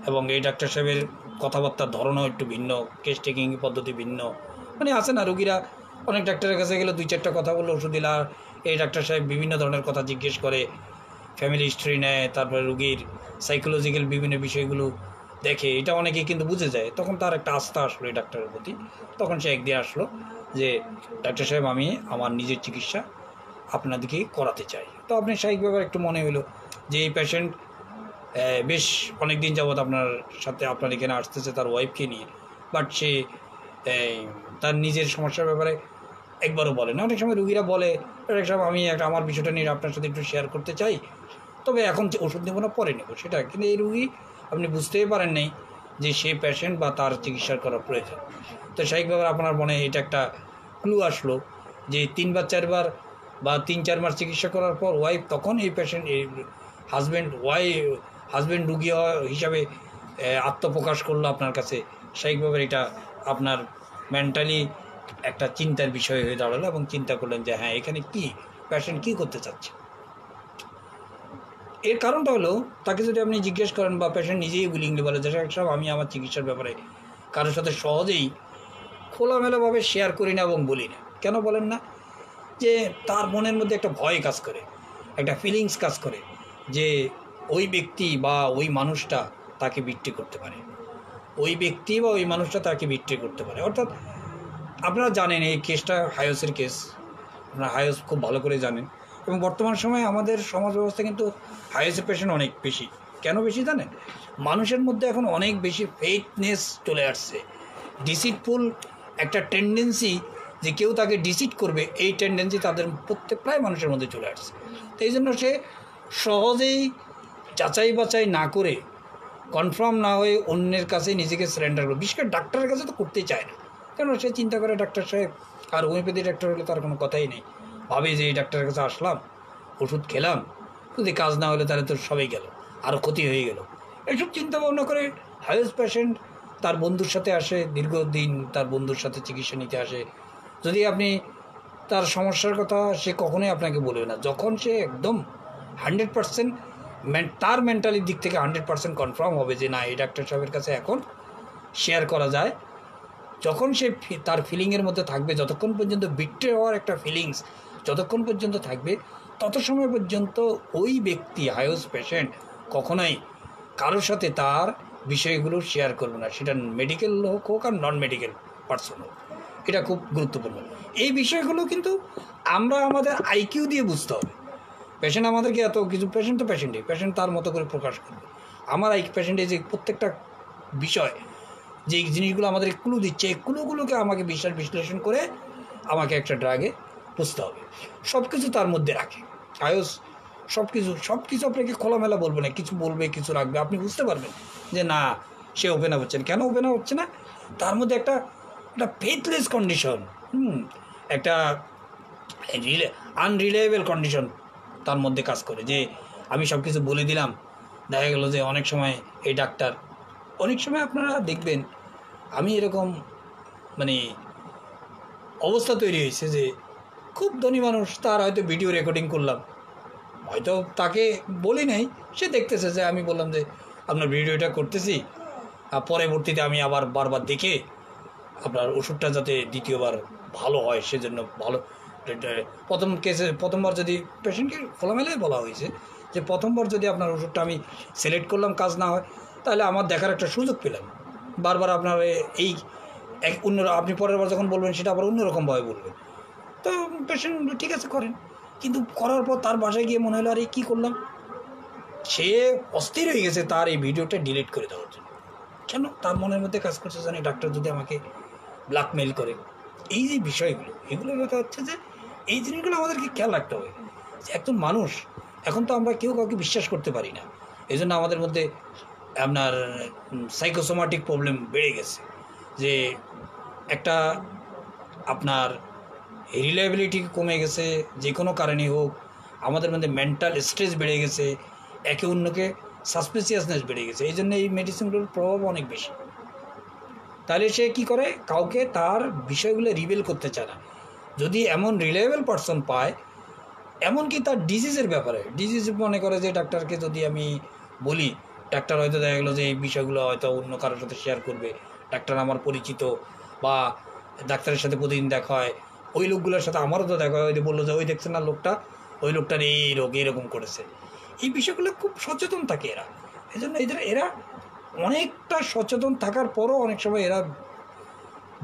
এবং এই ডাক্তার সাহেবের কথাবার্তার ধরনও একটু ভিন্ন, কেস টেকিং পদ্ধতি ভিন্ন। মানে আছে না, রুগীরা অনেক ডাক্তারের কাছে গেলে 2-4টা কথা বললে ওষুধ দিলে, আর এই ডাক্তার সাহেব বিভিন্ন ধরনের কথা জিজ্ঞেস করে, ফ্যামিলি হিস্ট্রি নেয়, তারপরে রুগীর সাইকোলজিক্যাল বিভিন্ন বিষয়গুলো দেখে। এটা অনেকেই কিন্তু বুঝে যায়। তখন তার একটা আস্থা আসলো এই ডাক্তারের প্রতি। তখন সে একদিন আসলো যে ডাক্তার সাহেব, আমি আমার নিজের চিকিৎসা আপনাদেরকে করাতে চাই। তো আপনি স্বাভাবিকভাবে একটু মনে হলো যে এই পেশেন্ট বেশ অনেক দিন যাবৎ আপনার সাথে আপনার এখানে আসতেছে তার ওয়াইফকে নিয়ে, বাট সে তার নিজের সমস্যার ব্যাপারে একবারও বলে না। অনেক সময় রুগীরা বলে, অনেক সময় আমি আমার বিষয়টা নিয়ে আপনার সাথে একটু শেয়ার করতে চাই, তবে এখন ওষুধ নেবো না, পরে নেবো সেটা। কিন্তু এই রুগী আপনি বুঝতেই পারেন নাই যে সে পেশেন্ট বা তার চিকিৎসা করা প্রয়োজন। তো স্বাভাবিকভাবে আপনার মনে এটা একটা ক্লু আসলো যে 3 বা 4 বার বা 3-4 মাস চিকিৎসা করার পর ওয়াইফ তখন এই পেশেন্ট, এই হাজব্যান্ড রুগী হিসাবে আত্মপ্রকাশ করলো আপনার কাছে। স্বাভাবিকভাবে এটা আপনার মেন্টালি একটা চিন্তার বিষয় হয়ে দাঁড়ালো এবং চিন্তা করলেন যে হ্যাঁ, এখানে কি পেশেন্ট কী করতে চাচ্ছে। এর কারণটা হলো, তাকে যদি আপনি জিজ্ঞেস করেন বা পেশেন্ট নিজেই উইলিংলি বলে যে সব আমি আমার চিকিৎসার ব্যাপারে কারোর সাথে সহজেই খোলামেলাভাবে শেয়ার করি না এবং বলি না। কেন বলেন না? যে তার মনের মধ্যে একটা ভয় কাজ করে, একটা ফিলিংস কাজ করে যে ওই ব্যক্তি বা ওই মানুষটা তাকে বিট্রে করতে পারে, ওই ব্যক্তি বা ওই মানুষটা তাকে বিট্রে করতে পারে। অর্থাৎ আপনারা জানেন এই কেসটা হায়োসের কেস, আপনারা হায়োস খুব ভালো করে জানেন। এবং বর্তমান সময়ে আমাদের সমাজ ব্যবস্থা কিন্তু হায়োসের পেশেন্ট অনেক বেশি। কেন বেশি জানেন? মানুষের মধ্যে এখন অনেক বেশি ফেথনেস চলে আসছে, ডিসিটফুল একটা টেন্ডেন্সি যে কেউ তাকে ডিসিট করবে, এই টেন্ডেন্সি তাদের প্রায় মানুষের মধ্যে চলে আসছে। তো এই জন্য সে সহজেই যাচাই বাছাই না করে, কনফার্ম না হয়ে অন্যের কাছে নিজেকে সারেন্ডার করে, বিশেষ করে ডাক্তারের কাছে তো করতেই চায় না। কেন? সে চিন্তা করে ডাক্তার সাহেব, আর হোমিওপ্যাথি ডাক্তার হলে তার কোনো কথাই নেই, ভাবে যে এই ডাক্তারের কাছে আসলাম, ওষুধ খেলাম, যদি কাজ না হলে তাহলে তো সবই গেল, আরও ক্ষতি হয়ে গেল। এইসব চিন্তা ভাবনা করে হায়োস পেশেন্ট তার বন্ধুর সাথে আসে, দীর্ঘদিন তার বন্ধুর সাথে চিকিৎসা নিতে আসে। যদি আপনি তার সমস্যার কথা, সে কখনোই আপনাকে বলবে না। যখন সে একদম 100% তার মেন্টালির দিক থেকে 100% কনফার্ম হবে যে না, এই ডাক্তার সাহেবের কাছে এখন শেয়ার করা যায়, যখন সে তার ফিলিংয়ের মধ্যে থাকবে, যতক্ষণ পর্যন্ত বিট্রে হওয়ার একটা ফিলিংস যতক্ষণ পর্যন্ত থাকবে, তত সময় পর্যন্ত ওই ব্যক্তি, হায়োস পেশেন্ট, কখনোই কারোর সাথে তার বিষয়গুলো শেয়ার করবে না, সেটা মেডিকেল হোক আর নন মেডিকেল পার্সন হোক। এটা খুব গুরুত্বপূর্ণ। এই বিষয়গুলো কিন্তু আমরা আমাদের আইকিউ দিয়ে বুঝতে হবে। পেশেন্ট আমাদেরকে এত কিছু, পেশেন্ট তো পেশেন্টই, পেশেন্ট তার মতো করে প্রকাশ করবে। আমার পেশেন্টে যে প্রত্যেকটা বিষয়, যে জিনিসগুলো আমাদের ক্লু দিচ্ছে, এই ক্লুগুলোকে আমাকে বিশ্লেষণ করে আমাকে একটা ড্রাগে বুঝতে হবে। সব কিছু তার মধ্যে রাখে আয়ুষ, সব কিছু আপনাকে খোলামেলা বলবে না, কিছু বলবে, কিছু রাখবে। আপনি বুঝতে পারবেন যে না, সে ওপেন আপ হচ্ছে না। কেন ওপেন আপ হচ্ছে না? তার মধ্যে একটা ফেথলেস কন্ডিশন, একটা আনরিলায়েবল কন্ডিশন তার মধ্যে কাজ করে, যে আমি সব কিছু বলে দিলাম। দেখা গেল যে অনেক সময় এই ডাক্তার, অনেক সময় আপনারা দেখবেন, আমি এরকম মানে অবস্থা তৈরি হয়েছে যে খুব ধনী মানুষ, তার হয়তো ভিডিও রেকর্ডিং করলাম, হয়তো তাকে বলি নাই, সে দেখতেছে যে আমি বললাম যে আপনার ভিডিওটা করতেছি, আর পরবর্তীতে আমি আবার বারবার দেখে আপনার ওষুধটা যাতে দ্বিতীয়বার ভালো হয় সেজন্য ভালো। প্রথমবার যদি পেশেন্টকে খোলামেলাই বলা হয়েছে যে প্রথমবার যদি আপনার ওষুধটা আমি সিলেক্ট করলাম, কাজ না হয়, তাহলে আমার দেখার একটা সুযোগ পেলাম। বারবার আপনার এই অন্য, আপনি পরের বার যখন বলবেন সেটা আবার অন্যরকমভাবে বলবেন। তো পেশেন্ট ঠিক আছে করেন, কিন্তু করার পর তার বাসায় গিয়ে মনে হলো আরে কী করলাম। সে অস্থির হয়ে গেছে তার এই ভিডিওটা ডিলিট করে দেওয়ার জন্য। কেন? তার মনের মধ্যে কাজ করছে জানি ডাক্তার যদি আমাকে ব্ল্যাকমেইল করে। এই যে বিষয়গুলো, এগুলোর কথা হচ্ছে যে এই জিনিসগুলো আমাদেরকে খেয়াল রাখতে হবে। একজন মানুষ, এখন তো আমরা কেউ কাউকে বিশ্বাস করতে পারি না, এই জন্য আমাদের মধ্যে আপনার সাইকোসোমাটিক প্রবলেম বেড়ে গেছে। যে একটা আপনার রিলায়েবিলিটি কমে গেছে, যে কোনো কারণে হোক, আমাদের মধ্যে মেন্টাল স্ট্রেস বেড়ে গেছে, একে অন্যকে সাসপিসিয়াসনেস বেড়ে গেছে, এই জন্য এই মেডিসিনগুলোর প্রভাব অনেক বেশি। তাহলে সে কি করে, কাউকে তার বিষয়গুলো রিভিল করতে চায় না। যদি এমন রিলায়েবল পারসন পায়, এমনকি তার ডিজিজের ব্যাপারে, ডিজিজ মনে করে যে ডাক্তারকে যদি আমি বলি, ডাক্তার হয়তো দেখা গেলো যে এই বিষয়গুলো হয়তো অন্য কারোর সাথে শেয়ার করবে, ডাক্তার আমার পরিচিত বা ডাক্তারের সাথে প্রতিদিন দেখা হয়, ওই লোকগুলোর সাথে আমারও তো দেখা হয়, বললো যে ওই দেখছেন না লোকটা, ওই লোকটার এই রোগ এরকম করেছে। এই বিষয়গুলো খুব সচেতন থাকে এরা, এই জন্য এরা অনেকটা সচেতন থাকার পরও অনেক সময় এরা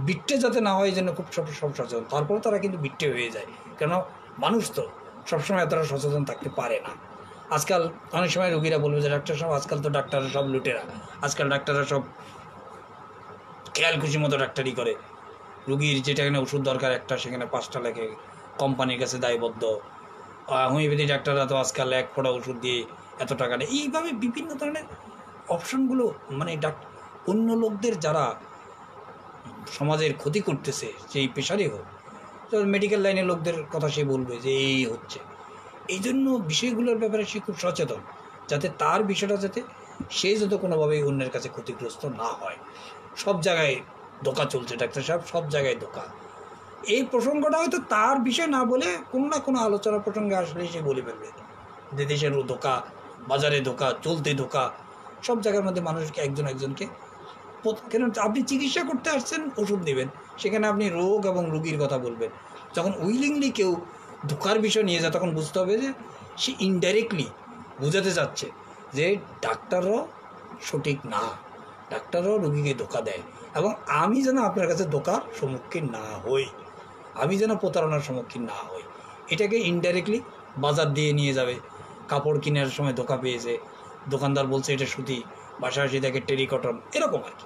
বিট্টে যাতে না হয় এই জন্য খুব সব সচেতন, তারপরে তারা কিন্তু বিট্টে হয়ে যায়। কেন, মানুষ তো সবসময় এতটা সচেতন থাকতে পারে না। আজকাল অনেক সময় রোগীরা বলবে যে ডাক্তার সব, আজকাল তো ডাক্তাররা সব লুটেরা, আজকাল ডাক্তাররা সব খেয়াল খুশি মতো ডাক্তারি করে, রুগীর যেটা এখানে ওষুধ দরকার একটা সেখানে 5টা লেখে, কোম্পানির কাছে দায়বদ্ধ। হোমিওপ্যাথি ডাক্তাররা তো আজকাল 1 ফোঁটা ওষুধ দিয়ে এত টাকা নেয়। এইভাবে বিভিন্ন ধরনের অপশনগুলো, মানে অন্য লোকদের যারা সমাজের ক্ষতি করতেছে, সেই পেশারই হোক, তো মেডিকেল লাইনের লোকদের কথা সে বলবে যে এই হচ্ছে। এই জন্য বিষয়গুলোর ব্যাপারে সে খুব সচেতন, যাতে তার বিষয়টা যাতে সে যত কোনোভাবেই অন্যের কাছে ক্ষতিগ্রস্ত না হয়। সব জায়গায় ধোঁকা চলছে ডাক্তার সাহেব, সব জায়গায় ধোঁকা। এই প্রসঙ্গটা হয়তো তার বিষয় না বলে কোনো না কোনো আলোচনা প্রসঙ্গে আসলে সে বলে ফেলবে যে দেশেরও ধোঁকা, বাজারে ধোঁকা, চলতে ধোঁকা, সব জায়গার মধ্যে মানুষকে একজনকে। কেন, আপনি চিকিৎসা করতে আসছেন, ওষুধ নেবেন, সেখানে আপনি রোগ এবং রোগীর কথা বলবেন। যখন উইলিংলি কেউ ধোঁকার বিষয় নিয়ে যায়, তখন বুঝতে হবে যে সে ইনডাইরেক্টলি বোঝাতে চাচ্ছে যে ডাক্তারও সঠিক না, ডাক্তারও রোগীকে ধোঁকা দেয়, এবং আমি যেন আপনার কাছে ধোঁকার সম্মুখীন না হই, আমি যেন প্রতারণার সম্মুখীন না হই। এটাকে ইনডাইরেক্টলি বাজার দিয়ে নিয়ে যাবে। কাপড় কেনার সময় ধোঁকা পেয়েছে, দোকানদার বলছে এটা সুতি, বাসায় আসি দেখে টেরিকটন, এরকম আর কি।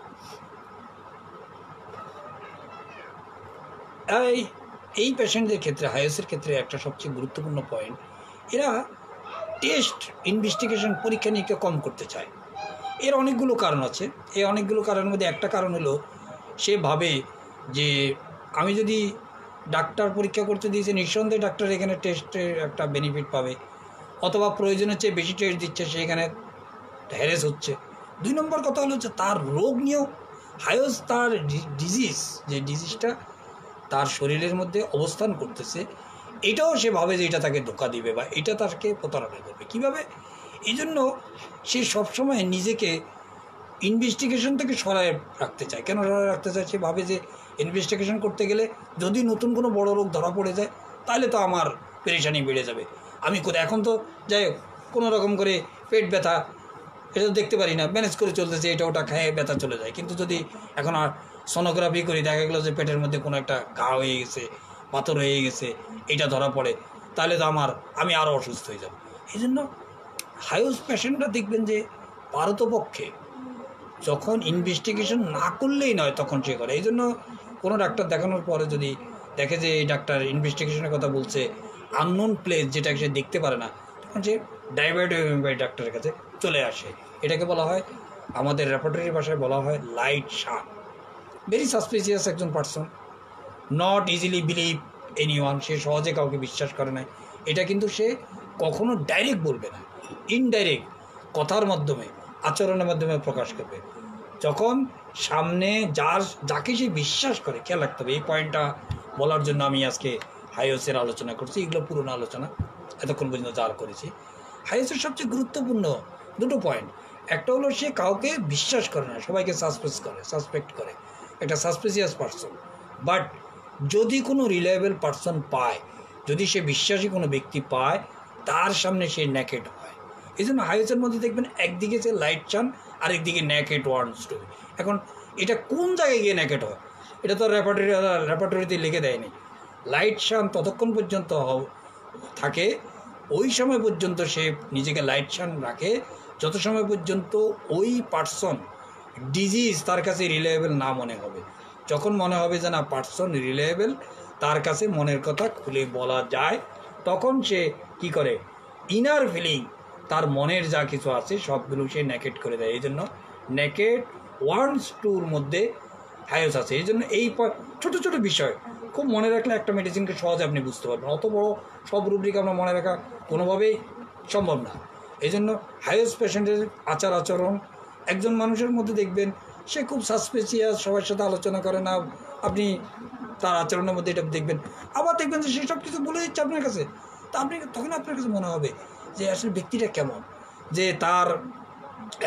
এই পেশেন্টদের ক্ষেত্রে, হাইওসের ক্ষেত্রে একটা সবচেয়ে গুরুত্বপূর্ণ পয়েন্ট, এরা টেস্ট ইনভেস্টিগেশন, পরীক্ষা নিরীক্ষা কম করতে চায়। এর অনেকগুলো কারণ আছে। এই অনেকগুলো কারণের মধ্যে একটা কারণ হলো সে ভাবে যে আমি যদি ডাক্তার পরীক্ষা করতে দিয়েছে, নিঃসন্দেহে ডাক্তার এখানে টেস্টের একটা বেনিফিট পাবে, অথবা প্রয়োজনের চেয়ে বেশি টেস্ট দিচ্ছে, সেখানে হ্যারেস হচ্ছে। 2 নম্বর কথা হলো যে তার রোগ নিয়েও হাইওস, তার ডিজিজ, যে ডিজিজটা তার শরীরের মধ্যে অবস্থান করতেছে, এটাও সে ভাবে যে এটা তাকে ধোঁকা দিবে বা এটা তাকে প্রতারণা করবে। কীভাবে? এই জন্য সে সবসময় নিজেকে ইনভেস্টিগেশন থেকে সরায় রাখতে চায়। কেন সরায় রাখতে চায়? সে ভাবে যে ইনভেস্টিগেশন করতে গেলে যদি নতুন কোনো বড় রোগ ধরা পড়ে যায়, তাহলে তো আমার পেরেশানি বেড়ে যাবে। আমি এখন তো যাই হোক কোনো রকম করে পেট ব্যথা, এটা তো দেখতে পারি না, ম্যানেজ করে চলতেছে, এটা ওটা খেয়ে ব্যথা চলে যায়। কিন্তু যদি এখন আর সোনোগ্রাফি করি, দেখা গেলো যে পেটের মধ্যে কোনো একটা ঘা হয়ে গেছে, পাথর হয়ে গেছে, এটা ধরা পড়ে, তাহলে তো আমি আরও অসুস্থ হয়ে যাব। এই জন্য হাইওস পেশেন্টরা দেখবেন যে পারতপক্ষে যখন ইনভেস্টিগেশন না করলেই নয়, তখন সে করে। এই জন্য কোনো ডাক্তার দেখানোর পরে যদি দেখে যে এই ডাক্তার ইনভেস্টিগেশনের কথা বলছে, আননোন প্লেস যেটা সে দেখতে পারে না, তখন সে ডাইভার্ট হয়ে ডাক্তারের কাছে চলে আসে। এটাকে বলা হয়, আমাদের রেপার্টরি ভাষায় বলা হয় লাইট শান। ভেরি সাসপিসিয়াস একজন person, not easily believe anyone, সে সহজে কাউকে বিশ্বাস করে না। এটা কিন্তু সে কখনো ডাইরেক্ট বলবে না, ইনডাইরেক্ট কথার মাধ্যমে, আচরণের মাধ্যমে প্রকাশ করবে। যখন সামনে যাকে সে বিশ্বাস করে, খেয়াল রাখতে হবে। এই পয়েন্টটা বলার জন্য আমি আজকে হাইওসের আলোচনা করছি। এগুলো পুরনো আলোচনা, এতক্ষণ পর্যন্ত যা করেছি। হাইওসের সবচেয়ে গুরুত্বপূর্ণ 2টো পয়েন্ট। একটা হলো সে কাউকে বিশ্বাস করে না, সবাইকে সাসপেক্ট করে, একটা সাসপিসিয়াস পার্সন। বাট যদি কোনো রিলায়েবল পার্সন পায়, যদি সে বিশ্বাসী কোনো ব্যক্তি পায়, তার সামনে সে নেকেড হয়। এই জন্য হাইওসের মধ্যে দেখবেন একদিকে সে লাইট চান, আরেকদিকে নেকেড ওয়ান্টস টু বি। এখন এটা কোন জায়গায় গিয়ে নেকেড হয়, এটা তো রেপার্টরিতে লিখে দেয়নি। লাইট শান ততক্ষণ পর্যন্ত থাকে, ওই সময় পর্যন্ত সে নিজেকে লাইট শান রাখে, যত সময় পর্যন্ত ওই পার্সন ডিজিজ তার কাছে রিলায়েবল না মনে হবে। যখন মনে হবে যে না পার্সন রিলায়েবল, তার কাছে মনের কথা খুলে বলা যায়, তখন সে কি করে, ইনার ফিলিং, তার মনের যা কিছু আছে সবগুলো সে নেকেড করে দেয়। এই জন্য নেকেড ওয়ান্টস টুর মধ্যে হাইওস আছে। এই জন্য এই ছোটো ছোটো বিষয় খুব মনে রাখলে একটা মেডিসিনকে সহজে আপনি বুঝতে পারবেন। অত বড় সব রুব্রিক আমরা মনে রাখা কোনোভাবেই সম্ভব না। এই জন্য হাইয়েস্ট পেশেন্টের আচার আচরণ, একজন মানুষের মধ্যে দেখবেন সে খুব সাসপেসিয়াস, সবার সাথে আলোচনা করে না, আপনি তার আচরণের মধ্যে এটা দেখবেন। আবার দেখবেন যে সে সব কিছু বলে দিচ্ছে আপনার কাছে, তা আপনি তখন আপনার কাছে মনে হবে যে আসলে ব্যক্তিটা কেমন, যে তার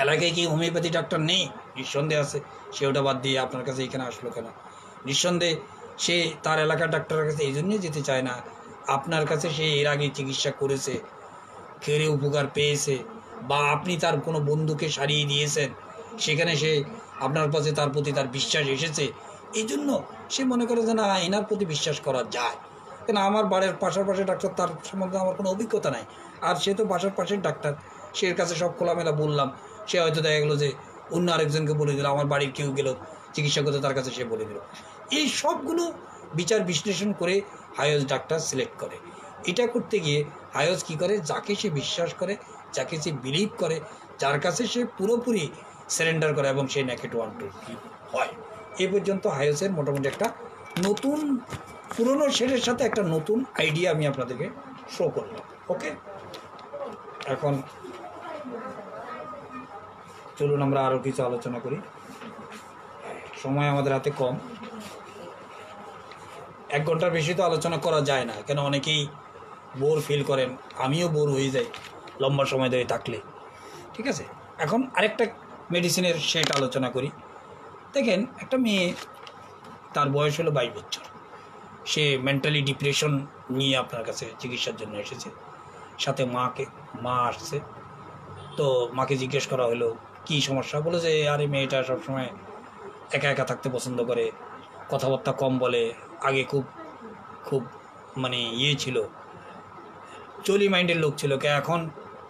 এলাকায় কি হোমিওপ্যাথি ডাক্তার নেই, নিঃসন্দেহে আছে, সে ওটা বাদ দিয়ে আপনার কাছে এখানে আসলো কেন? নিঃসন্দেহে সে তার এলাকার ডাক্তারের কাছে এই জন্যই যেতে চায় না, আপনার কাছে সে এর আগে চিকিৎসা করেছে, খেয়ে উপকার পেয়েছে, বা আপনি তার কোনো বন্ধুকে সারিয়ে দিয়েছেন, সেখানে সে আপনার কাছে তার প্রতি তার বিশ্বাস এসেছে, এই জন্য সে মনে করে যে না এনার প্রতি বিশ্বাস করা যায়। কেন আমার বাড়ির পাশাপাশি ডাক্তার, তার সম্বন্ধে আমার কোনো অভিজ্ঞতা নাই, আর সে তো বাসার পাশের ডাক্তার, সে এর কাছে সব খোলামেলা বললাম, সে হয়তো দেখা গেলো যে অন্য আরেকজনকে বলে দিল, আমার বাড়ির কেউ গেল চিকিৎসা করতে, তার কাছে সে বলে দিল। এই সবগুলো বিচার বিশ্লেষণ করে হায়েস ডাক্তার সিলেক্ট করে। এটা করতে গিয়ে হায়েস কী করে, যাকে সে বিশ্বাস করে, যাকে সে বিলিভ করে, যার কাছে সে পুরোপুরি সারেন্ডার করে এবং সে নেকেট 1 2 3 হয়। এই পর্যন্ত হায়েসের মোটামুটি একটা নতুন, পুরনো শেডের সাথে একটা নতুন আইডিয়া আমি আপনাদেরকে শো করলাম। ওকে, এখন চলুন আমরা আরও কিছু আলোচনা করি, সময় আমাদের হাতে কম, 1 ঘন্টার বেশি তো আলোচনা করা যায় না, কেন অনেকেই বোর ফিল করেন, আমিও বোর হয়ে যাই লম্বা সময় ধরে থাকলে। ঠিক আছে, এখন আরেকটা মেডিসিনের সেট আলোচনা করি। দেখেন, একটা মেয়ে, তার বয়স হলো 22 বছর, সে মেন্টালি ডিপ্রেশন নিয়ে আপনার কাছে চিকিৎসার জন্য এসেছে, সাথে মা আসছে। তো মাকে জিজ্ঞেস করা হলো কী সমস্যা, বলে যে আরে মেয়েটা সবসময় একা একা থাকতে পছন্দ করে, কথাবার্তা কম বলে, আগে খুব খুব মানে ছিল, চলি মাইন্ডের লোক ছিল, এখন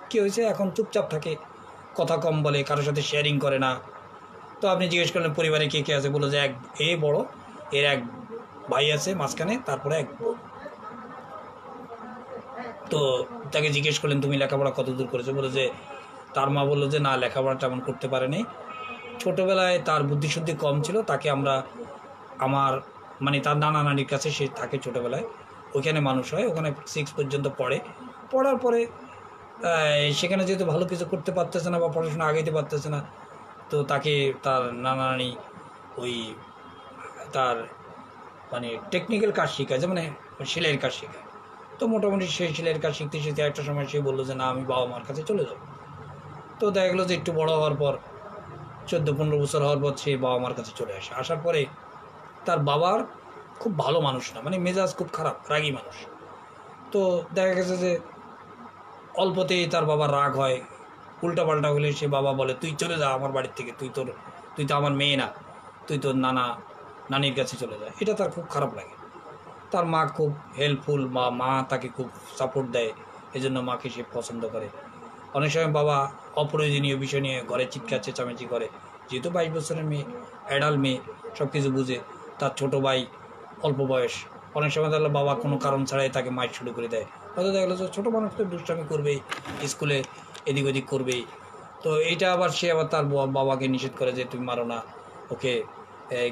কী হয়েছে, এখন চুপচাপ থাকে, কথা কম বলে, কারোর সাথে শেয়ারিং করে না। তো আপনি জিজ্ঞেস করলেন পরিবারে কে কে আছে, বলে যে বড়, এর 1 ভাই আছে মাঝখানে, তারপরে 1 বোন। তো তাকে জিজ্ঞেস করলেন তুমি লেখাপড়া কত দূর করেছো, বলে যে তার মা বললো যে না, লেখাপড়া তেমন করতে পারেনি, ছোটোবেলায় তার বুদ্ধিশুদ্ধি কম ছিল, তাকে আমরা মানে তার নানা নানির কাছে সে থাকে ছোটোবেলায়, ওইখানে মানুষ হয়, ওখানে 6 পর্যন্ত পড়ার পরে সেখানে যেহেতু ভালো কিছু করতে পারতেছে না বা পড়াশোনা আগাইতে পারতেছে না, তো তাকে তার নানা নানি ওই তার মানে টেকনিক্যাল কাজ শেখায়, যে মানে সেলাইয়ের কাজ শেখায়। তো মোটামুটি সেই সেলাইয়ের কাজ শিখতে শিখতে একটা সময় সে বললো যে না, আমি বাবা মার কাছে চলে যাব। তো দেখা গেলো যে একটু বড় হওয়ার পর, 14-15 বছর হওয়ার পর সে বাবা মার কাছে চলে আসে। আসার পরে তার বাবার খুব ভালো মানুষ না, মানে মেজাজ খুব খারাপ, রাগী মানুষ। তো দেখা গেছে যে অল্পতেই তার বাবার রাগ হয়, উল্টাপাল্টা হলে সে বাবা বলে তুই চলে যা আমার বাড়ির থেকে, তুই তো আমার মেয়ে না, তুই তোর নানির কাছে চলে যা। এটা তার খুব খারাপ লাগে। তার মা খুব হেল্পফুল, মা তাকে খুব সাপোর্ট দেয়, এজন্য মাকে সে পছন্দ করে। অনেক সময় বাবা অপ্রয়োজনীয় বিষয় নিয়ে ঘরে চিৎকার চেঁচামেচি করে, যেহেতু 22 বছরের মেয়ে, অ্যাডাল্ট মেয়ে, সব কিছু বুঝে। তার ছোটো ভাই অল্প বয়স, অনেক সময় তাহলে বাবা কোনো কারণ ছাড়াই তাকে মাইর শুরু করে দেয়। হয়তো দেখা গেলো যে ছোটো মানুষ তো দুষ্টামি করবেই, স্কুলে এদিক ওদিক করবেই। তো এইটা আবার সে আবার তার বাবাকে নিষেধ করে যে তুমি মারো না ওকে,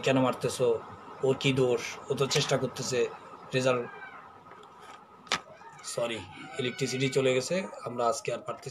কেন মারতেছো, ওর কী দোষ, ও তো চেষ্টা করতেছে, রেজাল্ট ইলেকট্রিসিটি চলে গেছে, আমরা আজকে আর পারতেছি